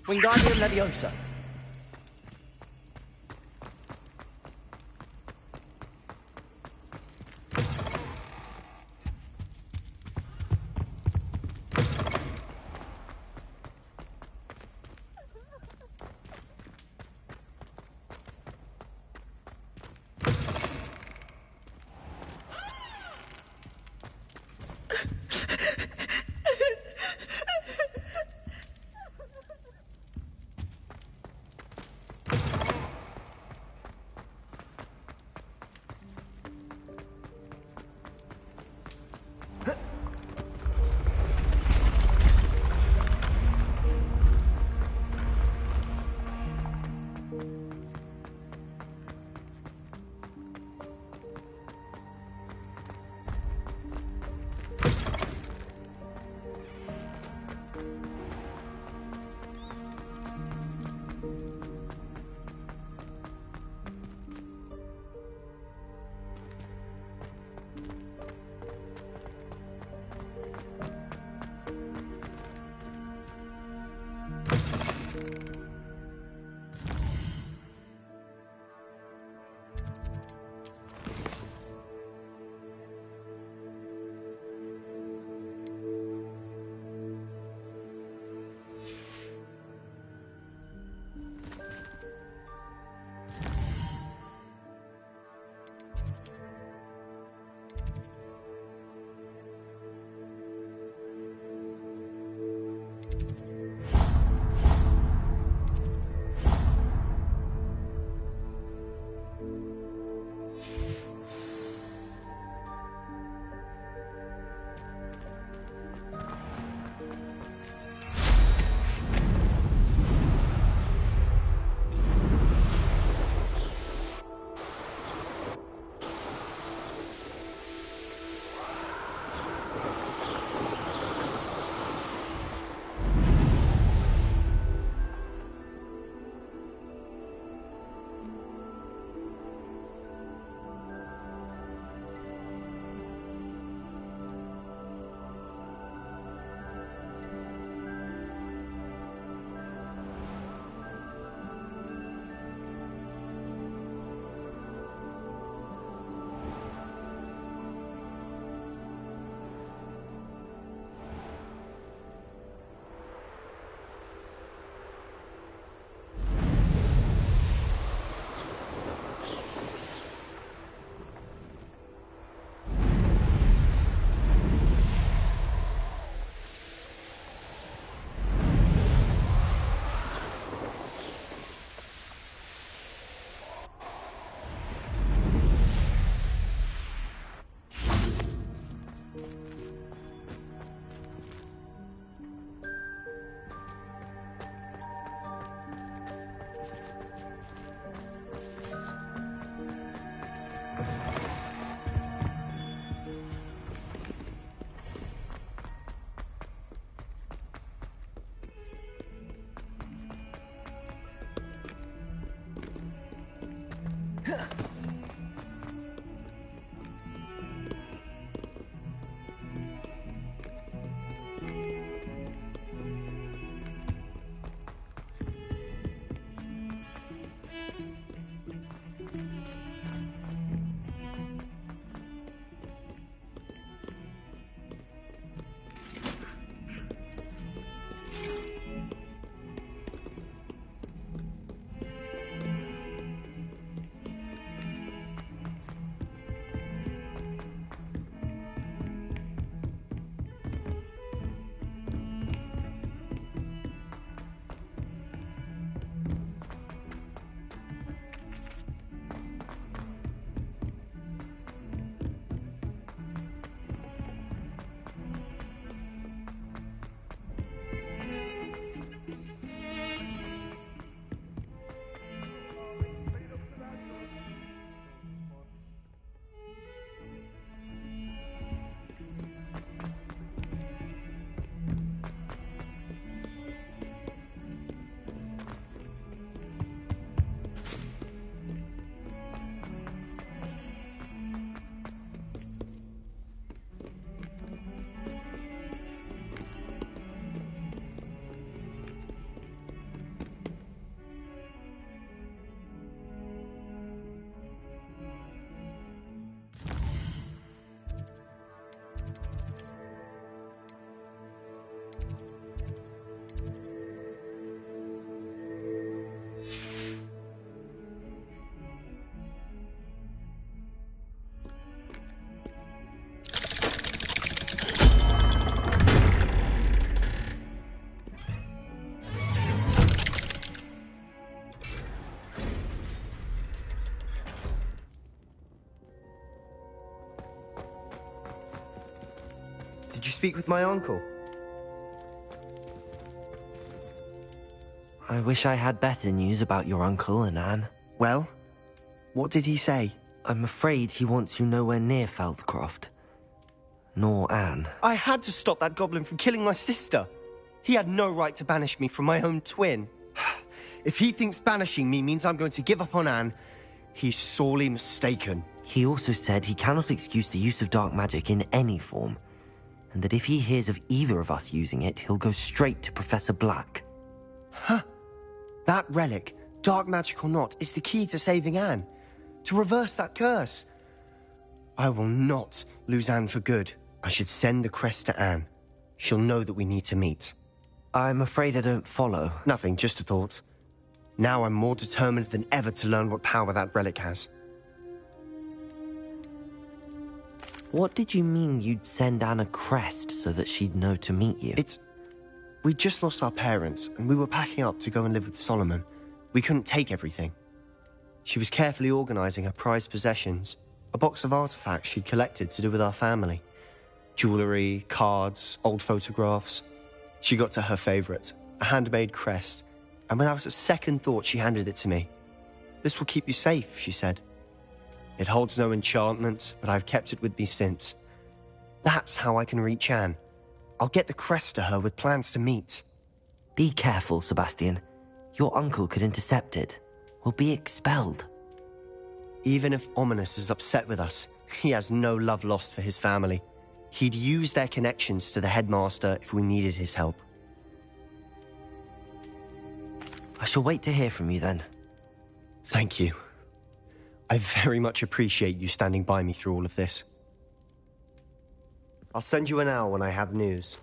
Wingardium Leviosa. you speak with my uncle? I wish I had better news about your uncle and Anne. Well, what did he say? I'm afraid he wants you nowhere near Feldcroft. Nor Anne. I had to stop that goblin from killing my sister. He had no right to banish me from my own twin. If he thinks banishing me means I'm going to give up on Anne, he's sorely mistaken. He also said he cannot excuse the use of dark magic in any form, and that if he hears of either of us using it, he'll go straight to Professor Black. Huh. That relic, dark magic or not, is the key to saving Anne. To reverse that curse. I will not lose Anne for good. I should send the crest to Anne. She'll know that we need to meet. I'm afraid I don't follow. Nothing, just a thought. Now I'm more determined than ever to learn what power that relic has. What did you mean you'd send Anne a crest so that she'd know to meet you? We just lost our parents, and we were packing up to go and live with Solomon. We couldn't take everything. She was carefully organizing her prized possessions, a box of artifacts she'd collected to do with our family. Jewelry, cards, old photographs. She got to her favorite, a handmade crest, and without a second thought she handed it to me. This will keep you safe, she said. It holds no enchantment, but I've kept it with me since. That's how I can reach Anne. I'll get the crest to her with plans to meet. Be careful, Sebastian. Your uncle could intercept it. We'll be expelled. Even if Ominous is upset with us, he has no love lost for his family. He'd use their connections to the headmaster if we needed his help. I shall wait to hear from you then. Thank you. I very much appreciate you standing by me through all of this. I'll send you an owl when I have news.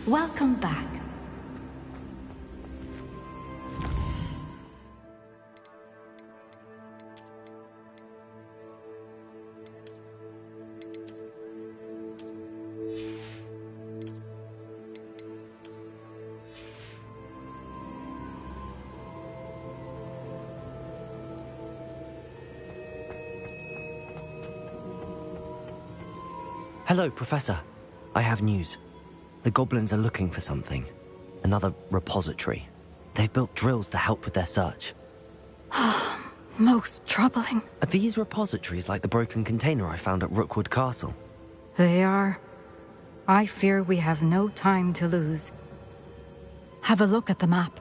Welcome back. Hello, Professor. I have news. The goblins are looking for something. Another repository. They've built drills to help with their search. Most troubling. Are these repositories like the broken container I found at Rookwood Castle? They are. I fear we have no time to lose. Have a look at the map.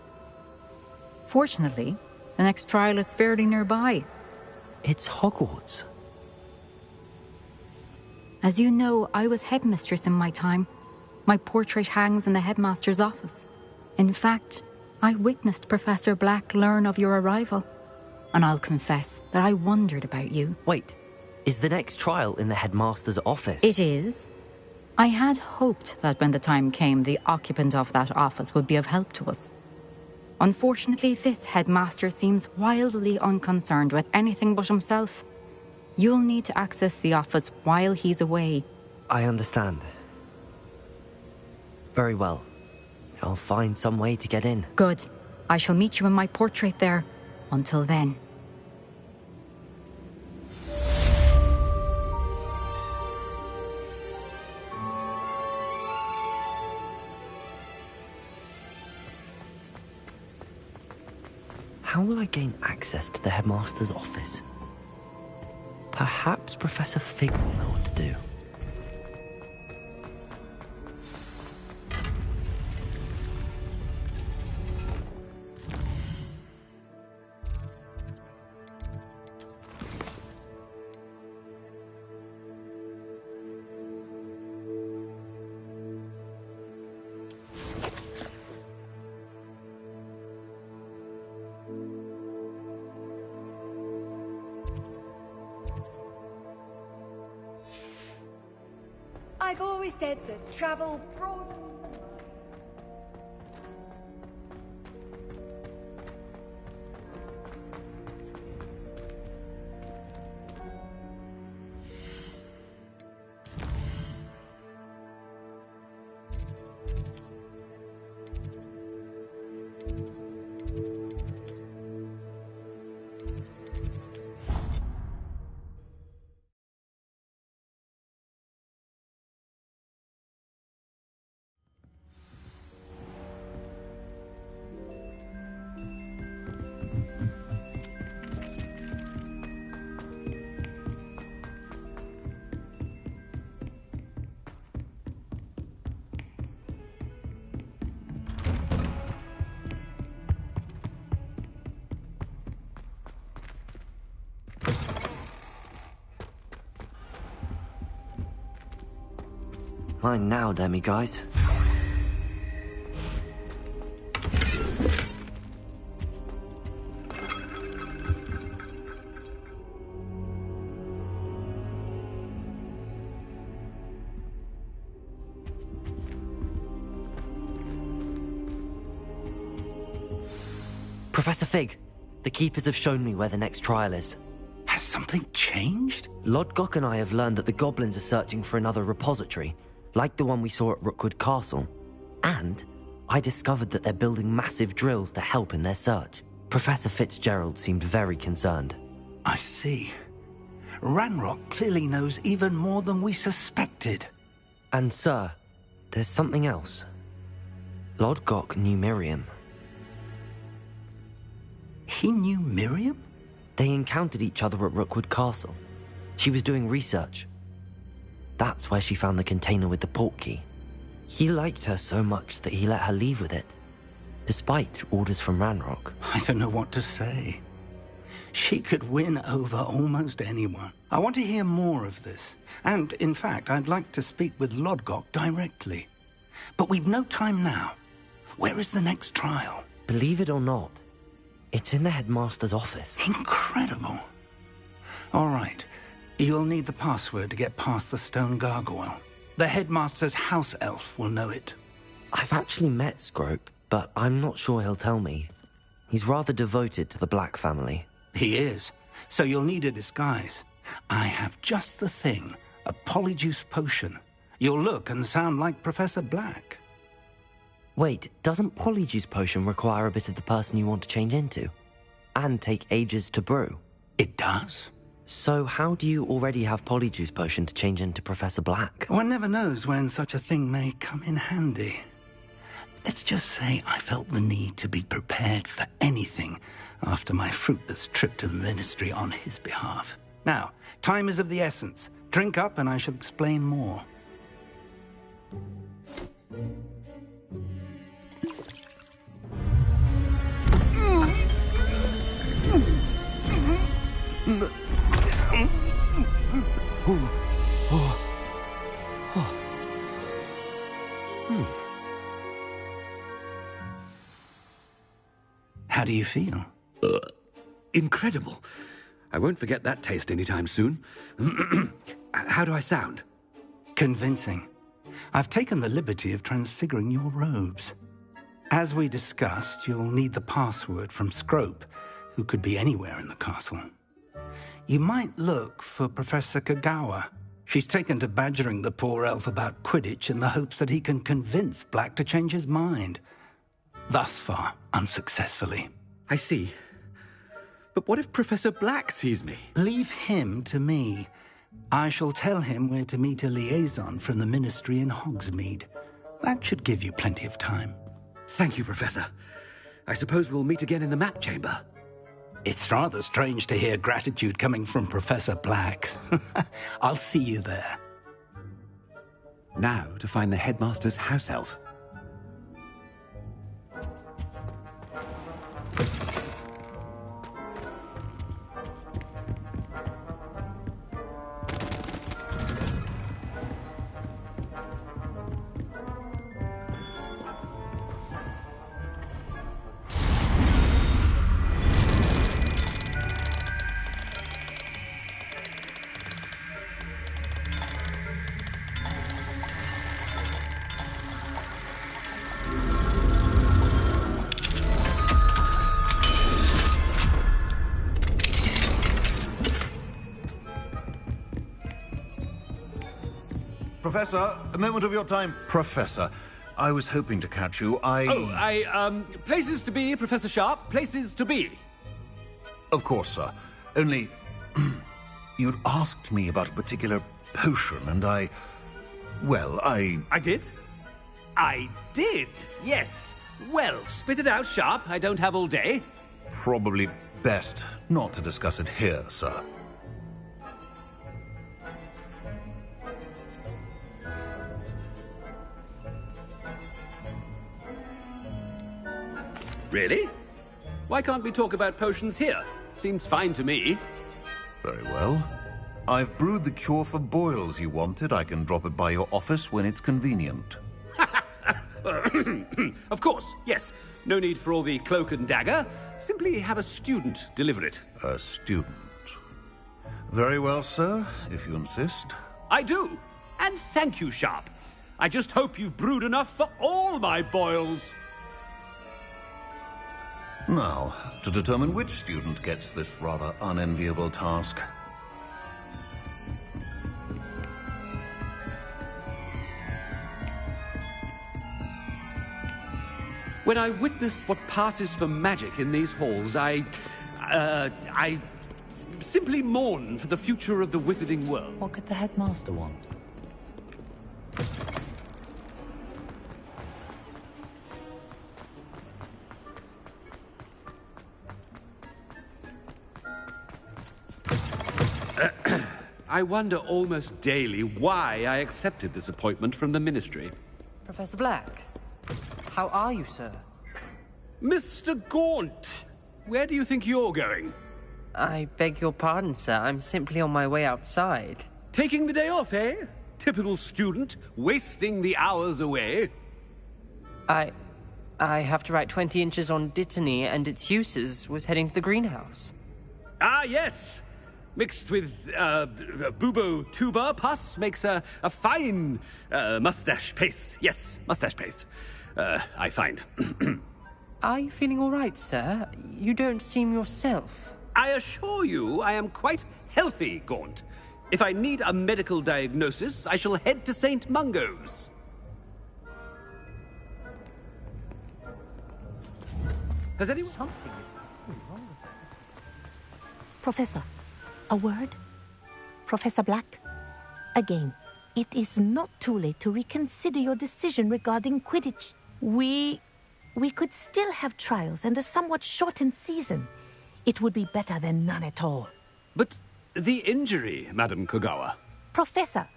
Fortunately, the next trial is fairly nearby. It's Hogwarts. As you know, I was headmistress in my time. My portrait hangs in the headmaster's office. In fact, I witnessed Professor Black learn of your arrival. And I'll confess that I wondered about you. Wait, is the next trial in the headmaster's office? It is. I had hoped that when the time came, the occupant of that office would be of help to us. Unfortunately, this headmaster seems wildly unconcerned with anything but himself. You'll need to access the office while he's away. I understand. Very well. I'll find some way to get in. Good. I shall meet you in my portrait there. Until then. How will I gain access to the headmaster's office? Perhaps Professor Fig will know what to do. I've always said that travel broadens the mind. Mine now, demi-guys. Professor Fig, the Keepers have shown me where the next trial is. Has something changed? Lodgok and I have learned that the goblins are searching for another repository, like the one we saw at Rookwood Castle. And I discovered that they're building massive drills to help in their search. Professor Fitzgerald seemed very concerned. I see. Ranrock clearly knows even more than we suspected. And sir, there's something else. Lodgok knew Miriam. He knew Miriam? They encountered each other at Rookwood Castle. She was doing research. That's where she found the container with the portkey. He liked her so much that he let her leave with it, despite orders from Ranrock. I don't know what to say. She could win over almost anyone. I want to hear more of this. And, in fact, I'd like to speak with Lodgok directly. But we've no time now. Where is the next trial? Believe it or not, it's in the headmaster's office. Incredible. All right. You'll need the password to get past the stone gargoyle. The headmaster's house elf will know it. I've actually met Scrope, but I'm not sure he'll tell me. He's rather devoted to the Black family. He is. So you'll need a disguise. I have just the thing. A polyjuice potion. You'll look and sound like Professor Black. Wait, doesn't Polyjuice Potion require a bit of the person you want to change into? And take ages to brew? It does. So how do you already have Polyjuice Potion to change into Professor Black? One never knows when such a thing may come in handy. Let's just say I felt the need to be prepared for anything after my fruitless trip to the Ministry on his behalf. Now, time is of the essence. Drink up and I shall explain more. How do you feel? Incredible. I won't forget that taste anytime soon. How do I sound? Convincing. I've taken the liberty of transfiguring your robes. As we discussed, you'll need the password from Scrope, who could be anywhere in the castle. You might look for Professor Kagawa. She's taken to badgering the poor elf about Quidditch in the hopes that he can convince Black to change his mind. Thus far, unsuccessfully. I see. But what if Professor Black sees me? Leave him to me. I shall tell him where to meet a liaison from the Ministry in Hogsmeade. That should give you plenty of time. Thank you, Professor. I suppose we'll meet again in the map chamber. It's rather strange to hear gratitude coming from Professor Black. I'll see you there. Now to find the headmaster's house elf. Professor, a moment of your time. Professor, I was hoping to catch you. Places to be, Professor Sharp. Places to be. Of course, sir. Only, you'd asked me about a particular potion, and I did? I did, yes. Well, spit it out, Sharp. I don't have all day. Probably best not to discuss it here, sir. Really? Why can't we talk about potions here? Seems fine to me. Very well. I've brewed the cure for boils you wanted. I can drop it by your office when it's convenient. Of course, yes. No need for all the cloak and dagger. Simply have a student deliver it. A student. Very well, sir, if you insist. I do. And thank you, Sharp. I just hope you've brewed enough for all my boils. Now, to determine which student gets this rather unenviable task. When I witness what passes for magic in these halls, I simply mourn for the future of the wizarding world. What could the headmaster want? I wonder almost daily why I accepted this appointment from the Ministry. Professor Black, how are you, sir? Mr. Gaunt, where do you think you're going? I beg your pardon, sir. I'm simply on my way outside. Taking the day off, eh? Typical student, wasting the hours away. I have to write 20 inches on Dittany and its uses. Was heading to the greenhouse. Ah, yes! Mixed with bubo tuber pus makes a fine mustache paste. Yes, mustache paste. I find. Are you feeling all right, sir? You don't seem yourself. I assure you I am quite healthy, Gaunt. If I need a medical diagnosis, I shall head to St. Mungo's. Has anyone... Something. Professor, A word? Professor Black? Again, it is not too late to reconsider your decision regarding Quidditch. We could still have trials and a somewhat shortened season. It would be better than none at all. But the injury, Madam Kogawa. Professor,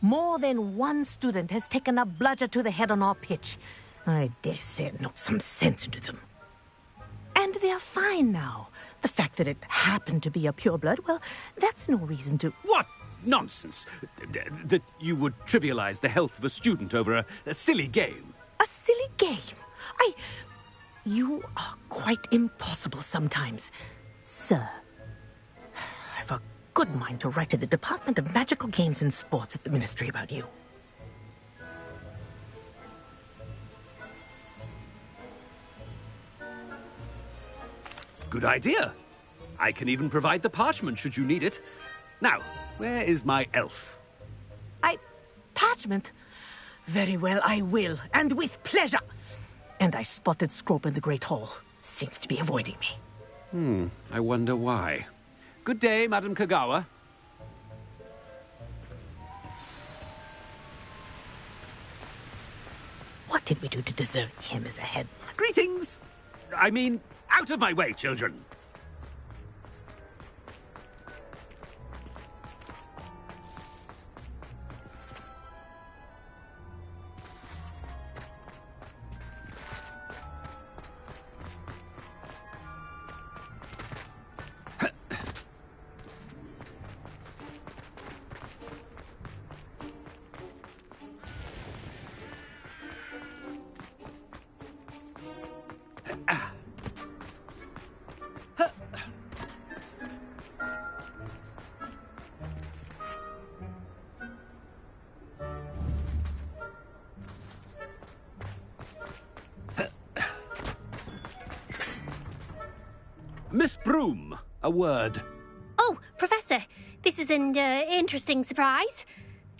more than one student has taken a bludger to the head on our pitch. I dare say it knocked some sense into them. And they're fine now. The fact that it happened to be a pureblood, well, that's no reason to... What nonsense! That you would trivialize the health of a student over a silly game. A silly game? You are quite impossible sometimes. Sir, I've a good mind to write to the Department of Magical Games and Sports at the Ministry about you. Good idea. I can even provide the parchment should you need it. Now, where is my elf? Parchment? Very well, I will, and with pleasure. And I spotted Scrope in the Great Hall. Seems to be avoiding me. I wonder why. Good day, Madam Kogawa. What did we do to deserve him as a headmaster? Greetings! I mean, out of my way, children. Miss Broom, a word. Oh, Professor, this is an interesting surprise.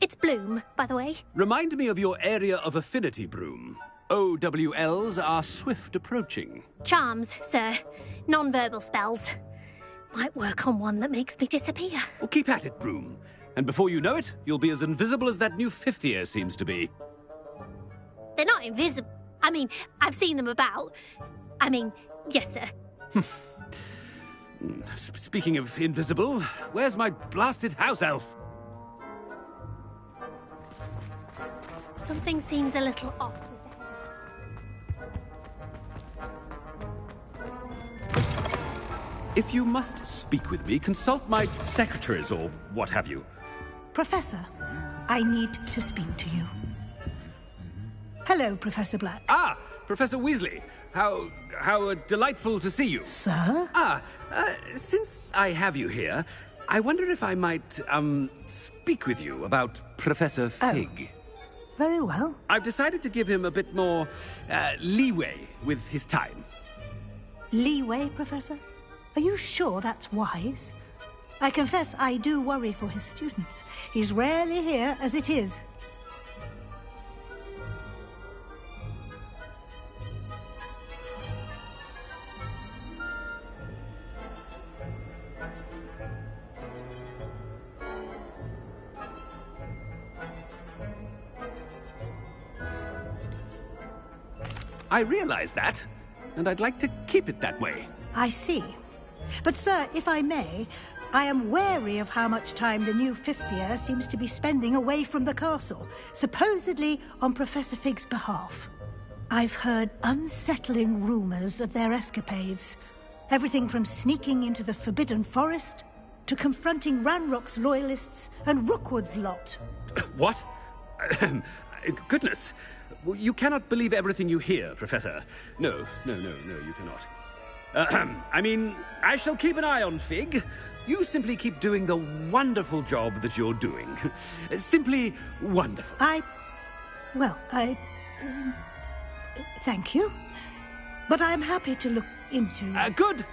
It's Bloom, by the way. Remind me of your area of affinity, Broom. OWLs are swift approaching. Charms, sir. Non-verbal spells. Might work on one that makes me disappear. Well, keep at it, Broom. And before you know it, you'll be as invisible as that new fifth year seems to be. They're not invisible. I mean, I've seen them about. I mean, yes, sir. Speaking of invisible, where's my blasted house elf? Something seems a little off. If you must speak with me, consult my secretaries or what have you. Professor, I need to speak to you. Hello, Professor Black. Ah, Professor Weasley. How delightful to see you. Sir? Since I have you here, I wonder if I might, speak with you about Professor Fig. Very well. I've decided to give him a bit more, leeway with his time. Leeway, Professor? Are you sure that's wise? I confess I do worry for his students. He's rarely here as it is. I realize that, and I'd like to keep it that way. I see. But, sir, if I may, I am wary of how much time the new fifth year seems to be spending away from the castle, supposedly on Professor Fig's behalf. I've heard unsettling rumors of their escapades. Everything from sneaking into the Forbidden Forest to confronting Ranrock's loyalists and Rookwood's lot. What? Goodness. You cannot believe everything you hear, Professor. No, you cannot. I mean, I shall keep an eye on Fig. You simply keep doing the wonderful job that you're doing. Simply wonderful. Thank you. But I'm happy to look into... Good.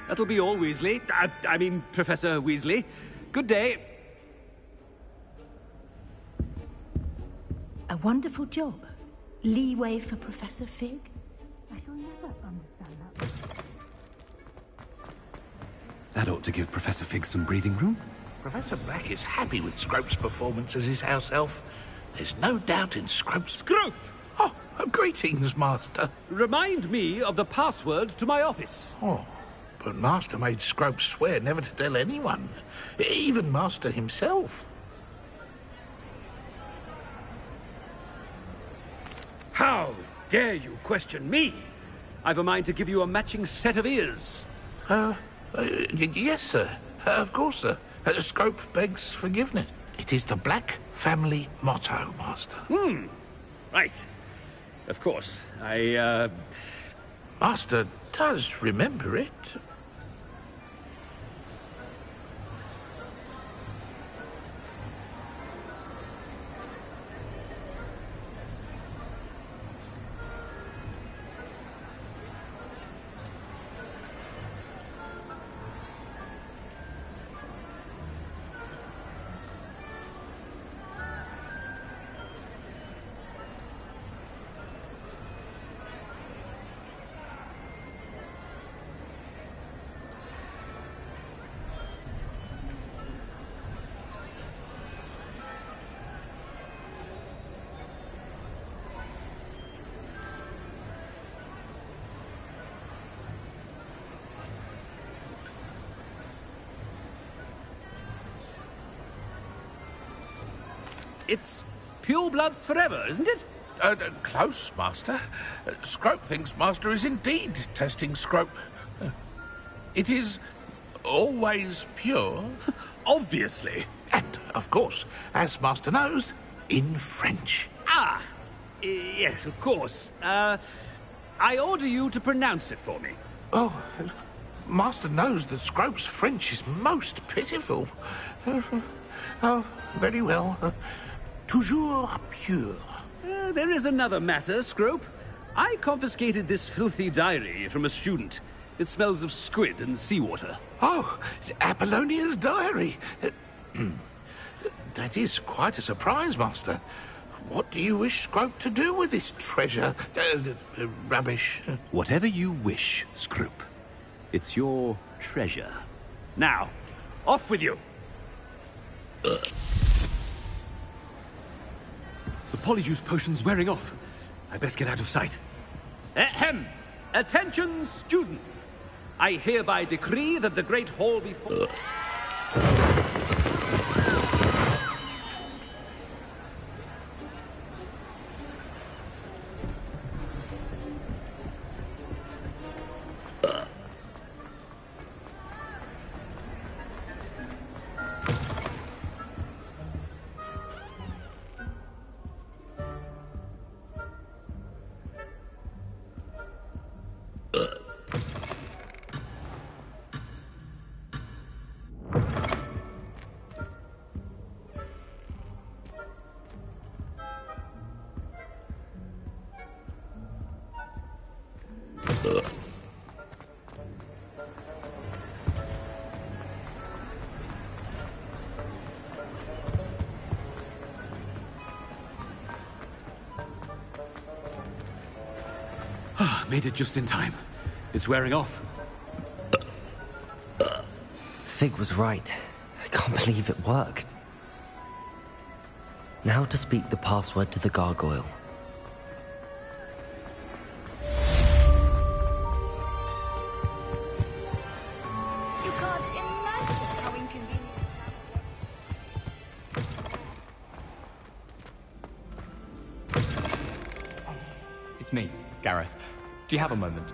That'll be all, Weasley. I mean, Professor Weasley. Good day. A wonderful job. Leeway for Professor Fig? I shall never understand that. That ought to give Professor Fig some breathing room. Professor Black is happy with Scrope's performance as his house elf. There's no doubt in Scrope's... Scrope! Oh, greetings, Master. Remind me of the password to my office. Oh, but Master made Scrope swear never to tell anyone, even Master himself. How dare you question me? I've a mind to give you a matching set of ears. Yes, sir. Of course, sir. Scrope begs forgiveness. It is the Black family motto, Master. Right. Of course. Master does remember it. It's pure bloods forever, isn't it? Close, Master. Scrope thinks Master is indeed testing Scrope. It is always pure. Obviously. And, of course, as Master knows, in French. Yes, of course. I order you to pronounce it for me. Oh, Master knows that Scrope's French is most pitiful. Oh, very well. Toujours pure. There is another matter, Scrope. I confiscated this filthy diary from a student. It smells of squid and seawater. Oh, Apollonia's diary. That is quite a surprise, Master. What do you wish Scrope to do with this treasure? Rubbish. Whatever you wish, Scrope. It's your treasure. Now, off with you. The polyjuice potion's wearing off. I best get out of sight. Ahem! Attention, students! I hereby decree that the Great Hall be full... Made it just in time. It's wearing off. Fig was right. I can't believe it worked. Now to speak the password to the gargoyle. You can't imagine how inconvenient. It's me, Gareth. Do you have a moment?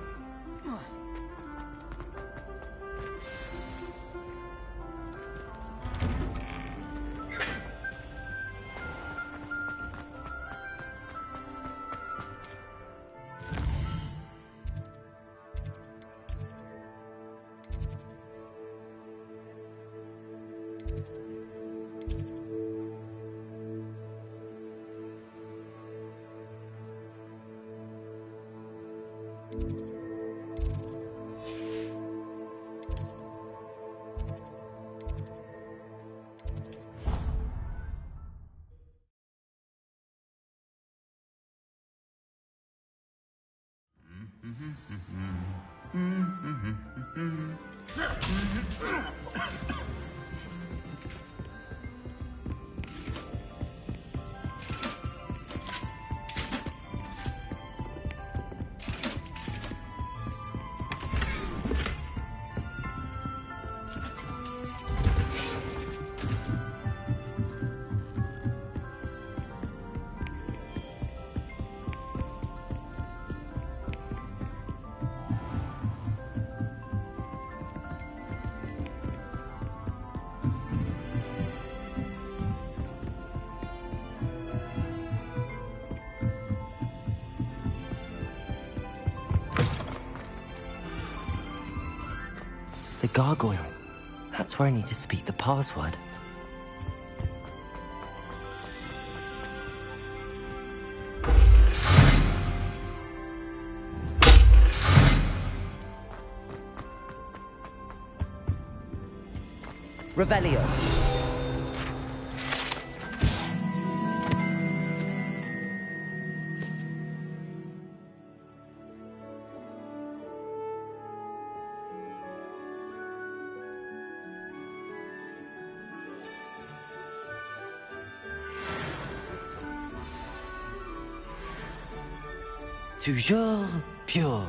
The gargoyle. That's where I need to speak the password. Revelio. Toujours pure.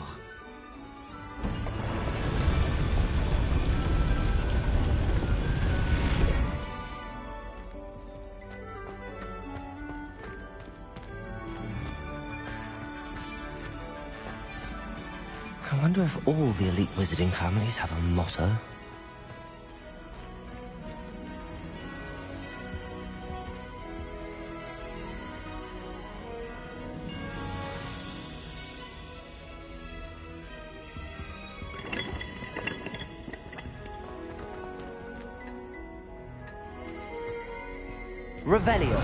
I wonder if all the elite wizarding families have a motto. Revelio.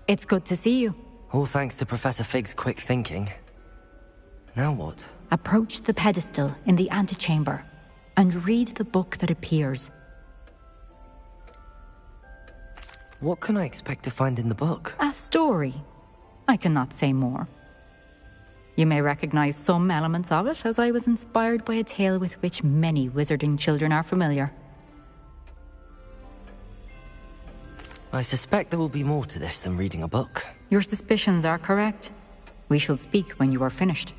It's good to see you. All thanks to Professor Fig's quick thinking. Now what? Approach the pedestal in the antechamber and read the book that appears. What can I expect to find in the book? A story. I cannot say more. You may recognize some elements of it, as I was inspired by a tale with which many wizarding children are familiar. I suspect there will be more to this than reading a book. Your suspicions are correct. We shall speak when you are finished.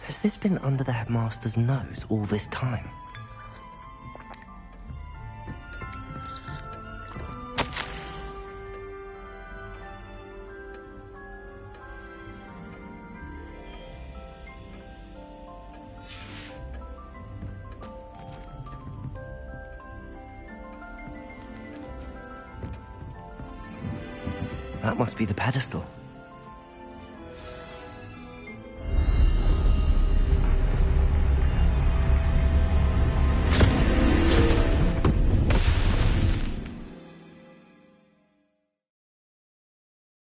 Has this been under the headmaster's nose all this time? That must be the pedestal.